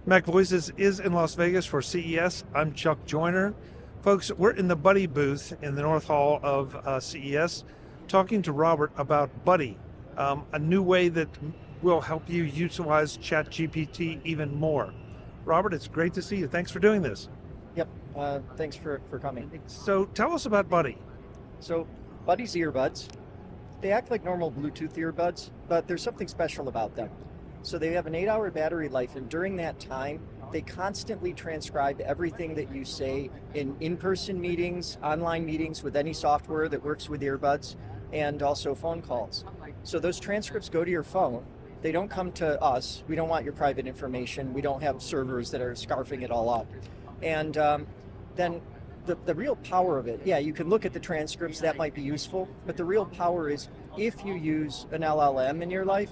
MacVoices is in Las Vegas for CES. I'm Chuck Joyner. Folks, we're in the Buddie booth in the North Hall of CES talking to Robert about Buddie, a new way that will help you utilize ChatGPT even more. Robert, it's great to see you. Thanks for doing this. Yep, thanks for coming. So tell us about Buddie. So Buddie's earbuds, they act like normal Bluetooth earbuds, but there's something special about them. So they have an 8-hour battery life, and during that time, they constantly transcribe everything that you say in-person meetings, online meetings with any software that works with earbuds, and also phone calls. So those transcripts go to your phone. They don't come to us. We don't want your private information. We don't have servers that are scarfing it all up. And then the real power of it, yeah, you can look at the transcripts, that might be useful, but the real power is if you use an LLM in your life,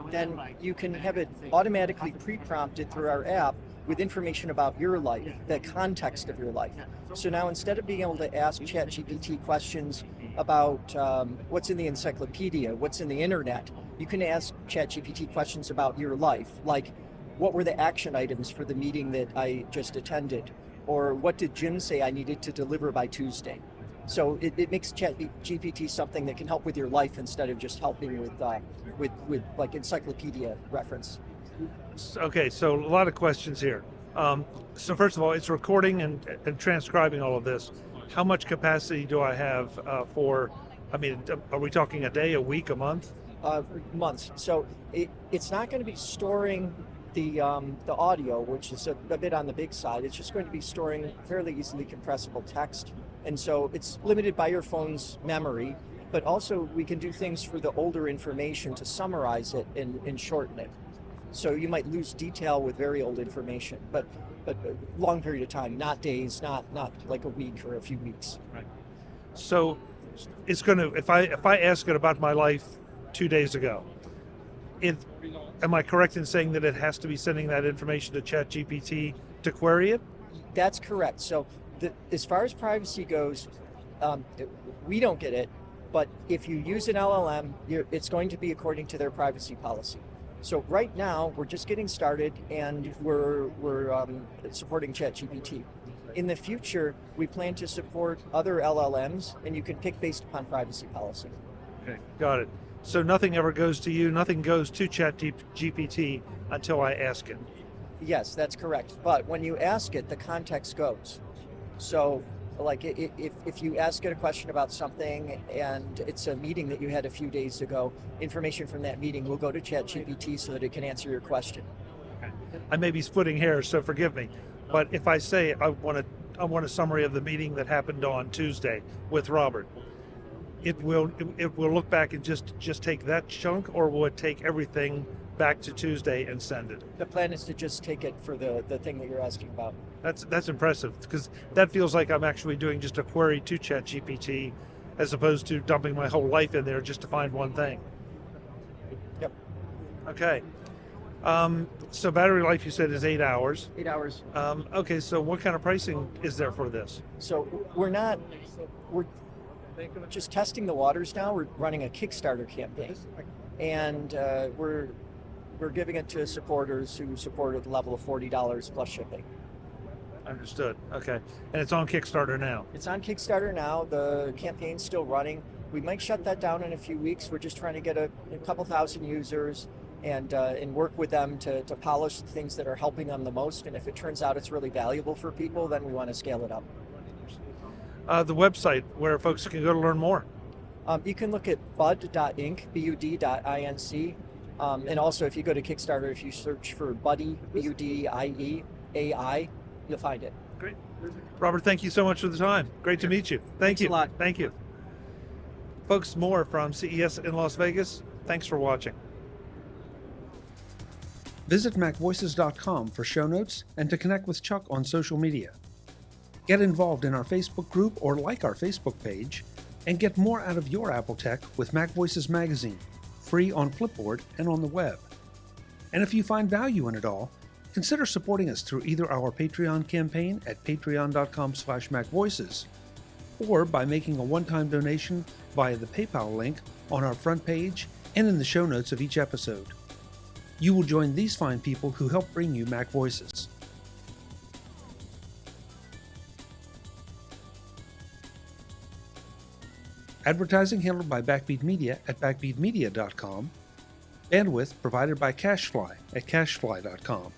then you can have it automatically pre-prompted through our app with information about your life, the context of your life. So now instead of being able to ask ChatGPT questions about what's in the encyclopedia, what's in the internet, you can ask ChatGPT questions about your life, like what were the action items for the meeting that I just attended? Or what did Jim say I needed to deliver by Tuesday? So it makes ChatGPT something that can help with your life instead of just helping with like encyclopedia reference. Okay, so a lot of questions here. So first of all, it's recording and transcribing all of this. How much capacity do I have are we talking a day, a week, a month? Months. So it's not going to be storing the audio, which is a bit on the big side. It's just going to be storing fairly easily compressible text. And so it's limited by your phone's memory, but also we can do things for the older information to summarize it and shorten it. So you might lose detail with very old information, but a long period of time, not days, not like a week or a few weeks. Right. So it's going to, if I ask it about my life 2 days ago, am I correct in saying that it has to be sending that information to ChatGPT to query it? That's correct. So as far as privacy goes, we don't get it, but if you use an LLM, it's going to be according to their privacy policy. So right now, we're just getting started, and we're supporting ChatGPT. In the future, we plan to support other LLMs, and you can pick based upon privacy policy. Okay, got it. So nothing ever goes to you, nothing goes to ChatGPT until I ask it. Yes, that's correct. But when you ask it, the context goes. So like if you ask it a question about something and it's a meeting that you had a few days ago, information from that meeting will go to ChatGPT so that it can answer your question. Okay. I may be splitting hairs, so forgive me. But if I say I want a summary of the meeting that happened on Tuesday with Robert, it will look back and just take that chunk, or will it take everything back to Tuesday and send it? The plan is to just take it for the thing that you're asking about. That's impressive, because that feels like I'm actually doing just a query to ChatGPT as opposed to dumping my whole life in there just to find one thing. Yep. Okay. So battery life, you said, is 8 hours. 8 hours. Okay, so what kind of pricing is there for this? So we're just testing the waters now. We're running a Kickstarter campaign, and we're giving it to supporters who support at the level of $40 plus shipping. Understood. Okay. And it's on Kickstarter now? It's on Kickstarter now. The campaign's still running. We might shut that down in a few weeks. We're just trying to get a couple thousand users and work with them to polish the things that are helping them the most. And if it turns out it's really valuable for people, then we want to scale it up. The website where folks can go to learn more. You can look at bud.inc, bud.inc. And also if you go to Kickstarter, if you search for Buddie, Budie, AI, you'll find it. Great. Robert, thank you so much for the time. Great to meet you. Thanks you. A lot. Thank you. Folks, more from CES in Las Vegas. Thanks for watching. Visit MacVoices.com for show notes and to connect with Chuck on social media. Get involved in our Facebook group or like our Facebook page, and get more out of your Apple tech with MacVoices magazine, free on Flipboard and on the web. And if you find value in it all, consider supporting us through either our Patreon campaign at patreon.com/MacVoices, or by making a one-time donation via the PayPal link on our front page and in the show notes of each episode. You will join these fine people who help bring you Mac Voices. Advertising handled by Backbeat Media at backbeatmedia.com. Bandwidth provided by CacheFly at cachefly.com.